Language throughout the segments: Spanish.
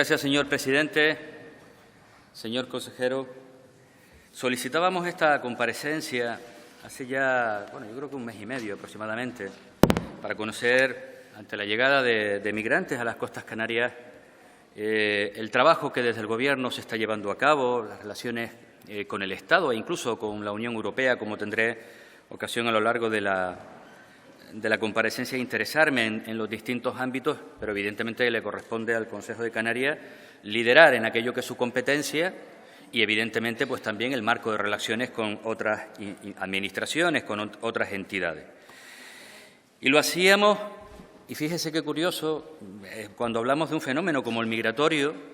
Gracias, señor presidente. Señor consejero, solicitábamos esta comparecencia hace ya, yo creo que un mes y medio aproximadamente, para conocer, ante la llegada de migrantes a las costas canarias, el trabajo que desde el Gobierno se está llevando a cabo, las relaciones con el Estado e incluso con la Unión Europea, como tendré ocasión a lo largo de la comparecencia interesarme en los distintos ámbitos, pero evidentemente le corresponde al Consejo de Canarias liderar en aquello que es su competencia y evidentemente pues también el marco de relaciones con otras administraciones, con otras entidades. Y lo hacíamos, y fíjese qué curioso, cuando hablamos de un fenómeno como el migratorio,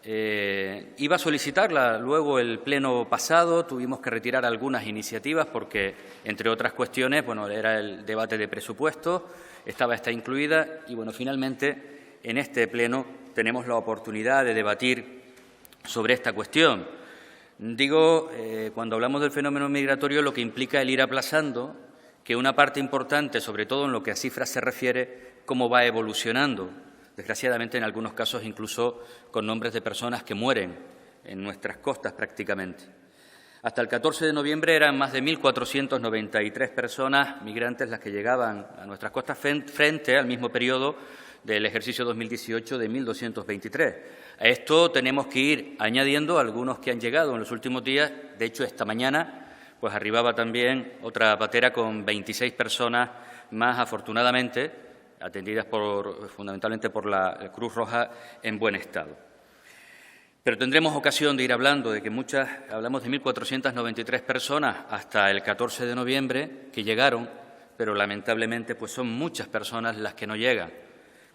iba a solicitarla luego el pleno pasado, tuvimos que retirar algunas iniciativas porque, entre otras cuestiones, era el debate de presupuestos, estaba esta incluida y, finalmente, en este pleno tenemos la oportunidad de debatir sobre esta cuestión. Digo, cuando hablamos del fenómeno migratorio, lo que implica el ir aplazando que una parte importante, sobre todo en lo que a cifras se refiere, cómo va evolucionando. Desgraciadamente, en algunos casos, incluso con nombres de personas que mueren en nuestras costas prácticamente. Hasta el 14 de noviembre eran más de 1.493 personas migrantes las que llegaban a nuestras costas frente al mismo periodo del ejercicio 2018 de 1.223. A esto tenemos que ir añadiendo algunos que han llegado en los últimos días. De hecho, esta mañana arribaba también otra patera con 26 personas más, afortunadamente, atendidas fundamentalmente por la Cruz Roja en buen estado. Pero tendremos ocasión de ir hablando de que hablamos de 1.493 personas hasta el 14 de noviembre que llegaron, pero lamentablemente son muchas personas las que no llegan.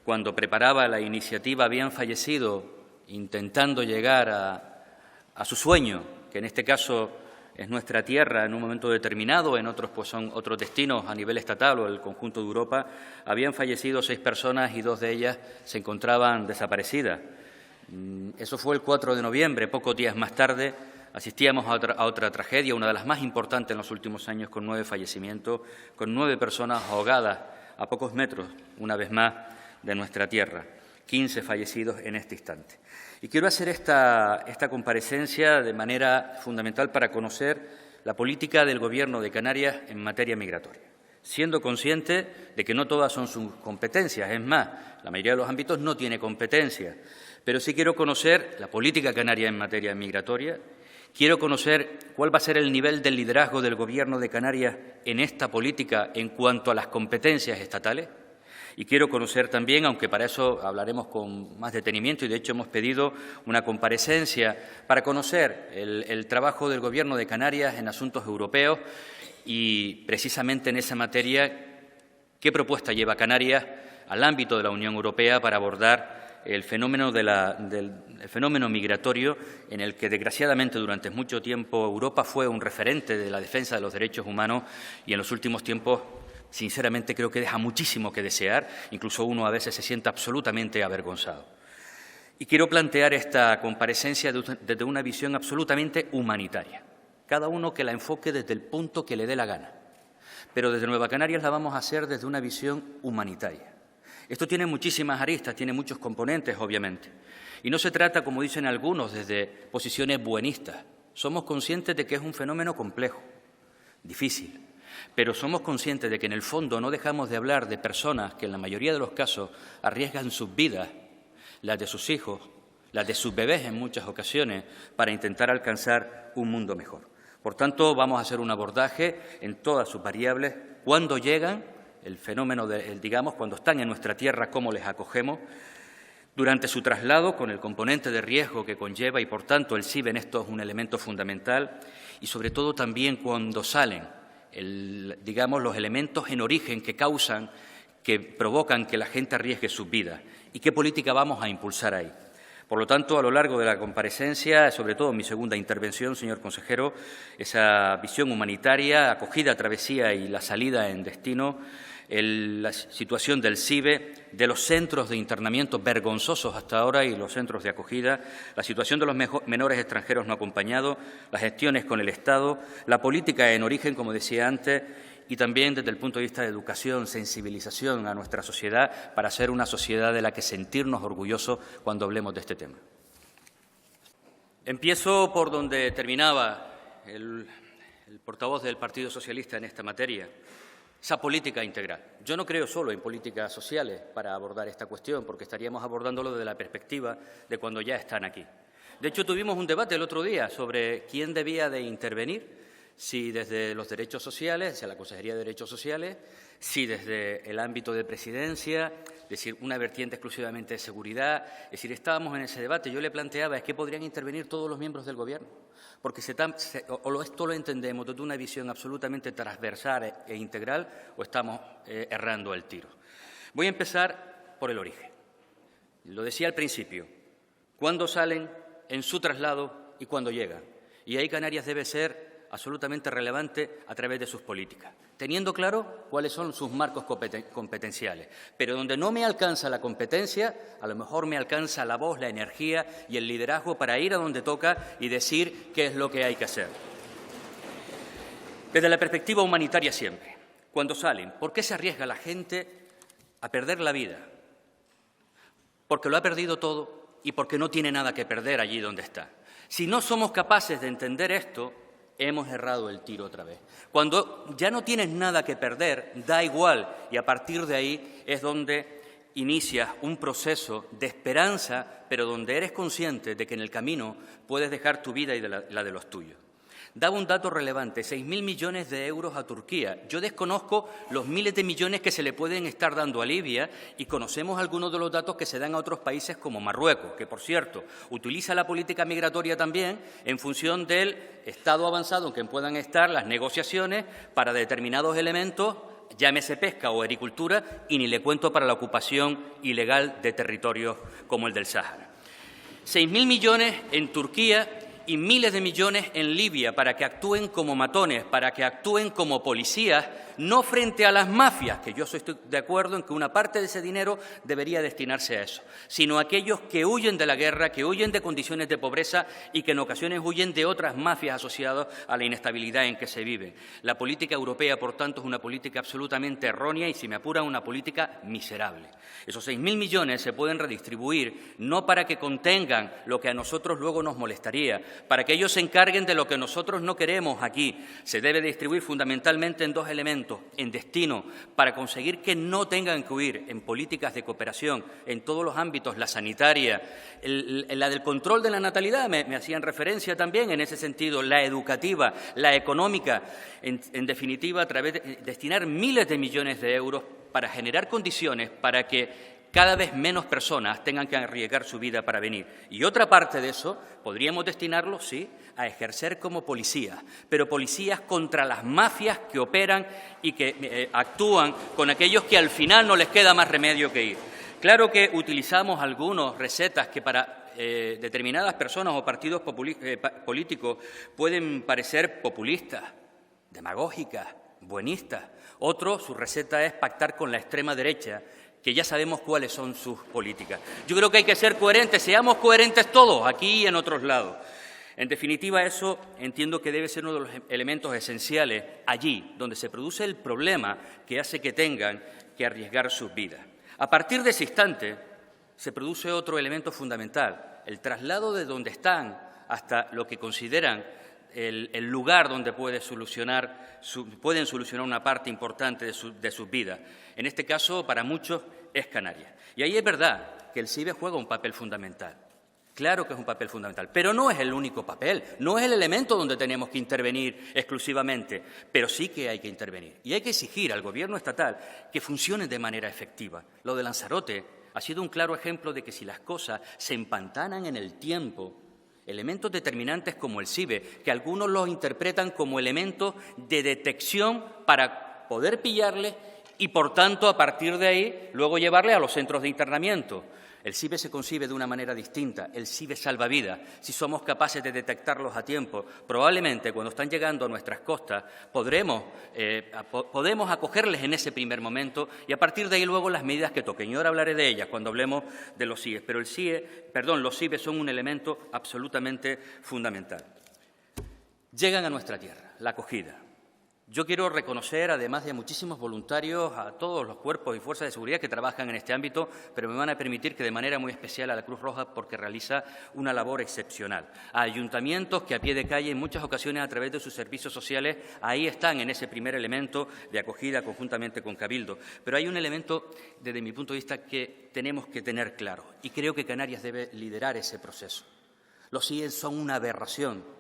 Cuando preparaba la iniciativa habían fallecido intentando llegar a su sueño, que en este caso es nuestra tierra en un momento determinado, en otros son otros destinos a nivel estatal o el conjunto de Europa. Habían fallecido 6 personas y 2 de ellas se encontraban desaparecidas. Eso fue el 4 de noviembre. Pocos días más tarde asistíamos a otra tragedia, una de las más importantes en los últimos años, con 9 fallecimientos, con 9 personas ahogadas a pocos metros, una vez más, de nuestra tierra. 15 fallecidos en este instante. Y quiero hacer esta comparecencia de manera fundamental para conocer la política del Gobierno de Canarias en materia migratoria, siendo consciente de que no todas son sus competencias. Es más, la mayoría de los ámbitos no tiene competencias, pero sí quiero conocer la política canaria en materia migratoria. Quiero conocer cuál va a ser el nivel del liderazgo del Gobierno de Canarias en esta política en cuanto a las competencias estatales. Y quiero conocer también, aunque para eso hablaremos con más detenimiento y de hecho hemos pedido una comparecencia para conocer el trabajo del Gobierno de Canarias en asuntos europeos y precisamente en esa materia, qué propuesta lleva Canarias al ámbito de la Unión Europea para abordar el fenómeno fenómeno migratorio en el que, desgraciadamente, durante mucho tiempo Europa fue un referente de la defensa de los derechos humanos y en los últimos tiempos, sinceramente, creo que deja muchísimo que desear, incluso uno a veces se siente absolutamente avergonzado. Y quiero plantear esta comparecencia desde una visión absolutamente humanitaria, cada uno que la enfoque desde el punto que le dé la gana, pero desde Nueva Canarias la vamos a hacer desde una visión humanitaria. Esto tiene muchísimas aristas, tiene muchos componentes, obviamente, y no se trata, como dicen algunos, desde posiciones buenistas. Somos conscientes de que es un fenómeno complejo, difícil, pero somos conscientes de que en el fondo no dejamos de hablar de personas que en la mayoría de los casos arriesgan sus vidas, las de sus hijos, las de sus bebés en muchas ocasiones, para intentar alcanzar un mundo mejor. Por tanto, vamos a hacer un abordaje en todas sus variables, cuándo llegan, el fenómeno, cuando están en nuestra tierra, cómo les acogemos, durante su traslado, con el componente de riesgo que conlleva y, por tanto, el CIBE en esto es un elemento fundamental, y sobre todo también cuando salen, los elementos en origen que provocan que la gente arriesgue sus vidas y qué política vamos a impulsar ahí. Por lo tanto, a lo largo de la comparecencia, sobre todo en mi segunda intervención, señor consejero, esa visión humanitaria, acogida, travesía y la salida en destino, la situación del CIBE, de los centros de internamiento vergonzosos hasta ahora y los centros de acogida, la situación de los menores extranjeros no acompañados, las gestiones con el Estado, la política en origen, como decía antes, y también desde el punto de vista de educación, sensibilización a nuestra sociedad para ser una sociedad de la que sentirnos orgullosos cuando hablemos de este tema. Empiezo por donde terminaba el portavoz del Partido Socialista en esta materia, esa política integral. Yo no creo solo en políticas sociales para abordar esta cuestión, porque estaríamos abordándolo desde la perspectiva de cuando ya están aquí. De hecho, tuvimos un debate el otro día sobre quién debía de intervenir, si desde los derechos sociales, hacia la Consejería de Derechos Sociales, si desde el ámbito de presidencia, es decir, una vertiente exclusivamente de seguridad. Es decir, estábamos en ese debate. Yo le planteaba, es que podrían intervenir todos los miembros del Gobierno, porque esto lo entendemos desde una visión absolutamente transversal e integral, o estamos errando el tiro. Voy a empezar por el origen. Lo decía al principio, cuándo salen, en su traslado y cuándo llegan. Y ahí Canarias debe ser absolutamente relevante a través de sus políticas, teniendo claro cuáles son sus marcos competenciales. Pero donde no me alcanza la competencia, a lo mejor me alcanza la voz, la energía y el liderazgo para ir a donde toca y decir qué es lo que hay que hacer. Desde la perspectiva humanitaria siempre, cuando salen, ¿por qué se arriesga la gente a perder la vida? Porque lo ha perdido todo y porque no tiene nada que perder allí donde está. Si no somos capaces de entender esto, hemos errado el tiro otra vez. Cuando ya no tienes nada que perder, da igual, y a partir de ahí es donde inicias un proceso de esperanza, pero donde eres consciente de que en el camino puedes dejar tu vida y la de los tuyos. Daba un dato relevante, 6.000 millones de euros a Turquía. Yo desconozco los miles de millones que se le pueden estar dando a Libia y conocemos algunos de los datos que se dan a otros países como Marruecos, que, por cierto, utiliza la política migratoria también en función del estado avanzado en que puedan estar las negociaciones para determinados elementos, llámese pesca o agricultura, y ni le cuento para la ocupación ilegal de territorios como el del Sáhara. 6.000 millones en Turquía y miles de millones en Libia para que actúen como matones, para que actúen como policías, no frente a las mafias, que yo estoy de acuerdo en que una parte de ese dinero debería destinarse a eso, sino a aquellos que huyen de la guerra, que huyen de condiciones de pobreza y que en ocasiones huyen de otras mafias asociadas a la inestabilidad en que se vive. La política europea, por tanto, es una política absolutamente errónea y, si me apuran, una política miserable. Esos 6.000 millones se pueden redistribuir no para que contengan lo que a nosotros luego nos molestaría, para que ellos se encarguen de lo que nosotros no queremos aquí. Se debe distribuir fundamentalmente en dos elementos, en destino, para conseguir que no tengan que huir, en políticas de cooperación, en todos los ámbitos, la sanitaria, la del control de la natalidad, me hacían referencia también en ese sentido, la educativa, la económica, en definitiva, a través de destinar miles de millones de euros para generar condiciones para que cada vez menos personas tengan que arriesgar su vida para venir. Y otra parte de eso podríamos destinarlo, sí, a ejercer como policías, pero policías contra las mafias que operan y que actúan con aquellos que al final no les queda más remedio que ir. Claro que utilizamos algunas recetas que para determinadas personas o partidos políticos pueden parecer populistas, demagógicas, buenistas. Otros, su receta es pactar con la extrema derecha, que ya sabemos cuáles son sus políticas. Yo creo que hay que ser coherentes, seamos coherentes todos, aquí y en otros lados. En definitiva, eso entiendo que debe ser uno de los elementos esenciales allí, donde se produce el problema que hace que tengan que arriesgar sus vidas. A partir de ese instante, se produce otro elemento fundamental, el traslado de donde están hasta lo que consideran el lugar donde pueden solucionar una parte importante de sus vidas. En este caso, para muchos, es Canarias. Y ahí es verdad que el CIBE juega un papel fundamental. Claro que es un papel fundamental, pero no es el único papel, no es el elemento donde tenemos que intervenir exclusivamente, pero sí que hay que intervenir. Y hay que exigir al Gobierno estatal que funcione de manera efectiva. Lo de Lanzarote ha sido un claro ejemplo de que si las cosas se empantanan en el tiempo, elementos determinantes como el CIBE, que algunos los interpretan como elementos de detección para poder pillarles y, por tanto, a partir de ahí, luego llevarles a los centros de internamiento. El CIBE se concibe de una manera distinta. El CIBE salva vidas. Si somos capaces de detectarlos a tiempo, probablemente cuando están llegando a nuestras costas podemos acogerles en ese primer momento y a partir de ahí luego las medidas que toquen. Y ahora hablaré de ellas cuando hablemos de los CIBE. Pero los CIBE son un elemento absolutamente fundamental. Llegan a nuestra tierra, la acogida. Yo quiero reconocer, además de muchísimos voluntarios, a todos los cuerpos y fuerzas de seguridad que trabajan en este ámbito, pero me van a permitir que de manera muy especial a la Cruz Roja, porque realiza una labor excepcional. A ayuntamientos que a pie de calle, en muchas ocasiones a través de sus servicios sociales, ahí están en ese primer elemento de acogida conjuntamente con Cabildo. Pero hay un elemento, desde mi punto de vista, que tenemos que tener claro, y creo que Canarias debe liderar ese proceso. Los CIE son una aberración,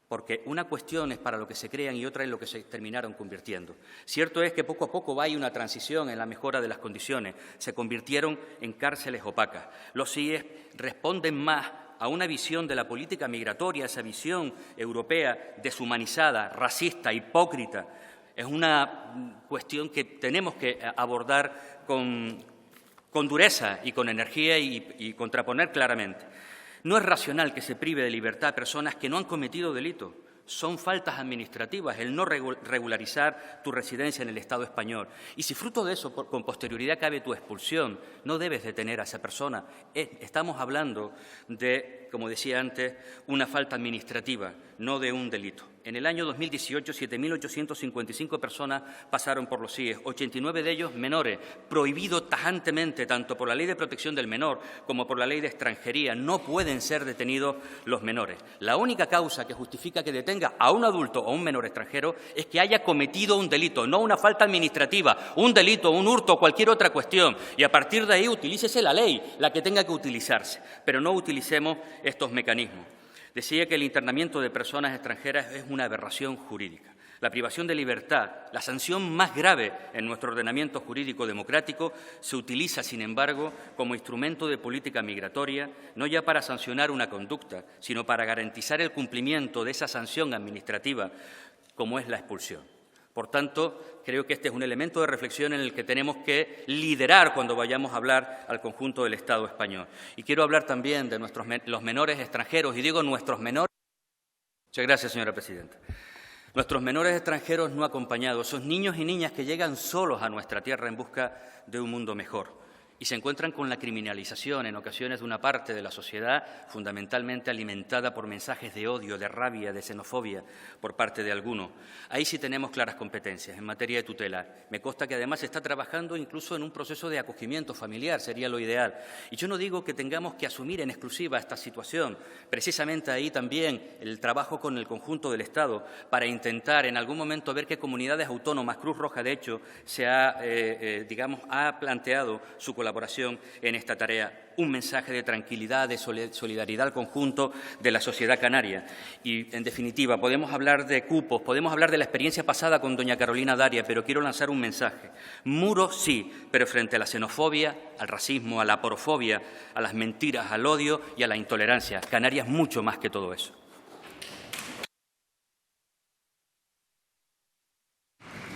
porque una cuestión es para lo que se crean y otra es lo que se terminaron convirtiendo. Cierto es que poco a poco hay una transición en la mejora de las condiciones. Se convirtieron en cárceles opacas. Los CIE responden más a una visión de la política migratoria, esa visión europea deshumanizada, racista, hipócrita. Es una cuestión que tenemos que abordar con dureza y con energía y contraponer claramente. No es racional que se prive de libertad a personas que no han cometido delito. Son faltas administrativas el no regularizar tu residencia en el Estado español. Y si fruto de eso, con posterioridad, cabe tu expulsión, no debes detener a esa persona. Estamos hablando de, como decía antes, una falta administrativa, no de un delito. En el año 2018, 7.855 personas pasaron por los CIE, 89 de ellos menores, prohibido tajantemente tanto por la Ley de Protección del Menor como por la Ley de Extranjería. No pueden ser detenidos los menores. La única causa que justifica que detenga a un adulto o a un menor extranjero es que haya cometido un delito, no una falta administrativa, un delito, un hurto o cualquier otra cuestión. Y a partir de ahí utilícese la ley, la que tenga que utilizarse, pero no utilicemos estos mecanismos. Decía que el internamiento de personas extranjeras es una aberración jurídica. La privación de libertad, la sanción más grave en nuestro ordenamiento jurídico democrático, se utiliza, sin embargo, como instrumento de política migratoria, no ya para sancionar una conducta, sino para garantizar el cumplimiento de esa sanción administrativa, como es la expulsión. Por tanto, creo que este es un elemento de reflexión en el que tenemos que liderar cuando vayamos a hablar al conjunto del Estado español. Y quiero hablar también de los menores extranjeros, y digo nuestros menores. Muchas gracias, señora presidenta. Nuestros menores extranjeros no acompañados, esos niños y niñas que llegan solos a nuestra tierra en busca de un mundo mejor y se encuentran con la criminalización en ocasiones de una parte de la sociedad fundamentalmente alimentada por mensajes de odio, de rabia, de xenofobia por parte de algunos. Ahí sí tenemos claras competencias en materia de tutela. Me consta que además se está trabajando incluso en un proceso de acogimiento familiar, sería lo ideal. Y yo no digo que tengamos que asumir en exclusiva esta situación. Precisamente ahí también el trabajo con el conjunto del Estado para intentar en algún momento ver qué comunidades autónomas, Cruz Roja de hecho, se ha planteado su colaboración en esta tarea, un mensaje de tranquilidad, de solidaridad al conjunto de la sociedad canaria. Y, en definitiva, podemos hablar de cupos, podemos hablar de la experiencia pasada con doña Carolina Daria, pero quiero lanzar un mensaje. Muros sí, pero frente a la xenofobia, al racismo, a la porofobia, a las mentiras, al odio y a la intolerancia. Canarias mucho más que todo eso.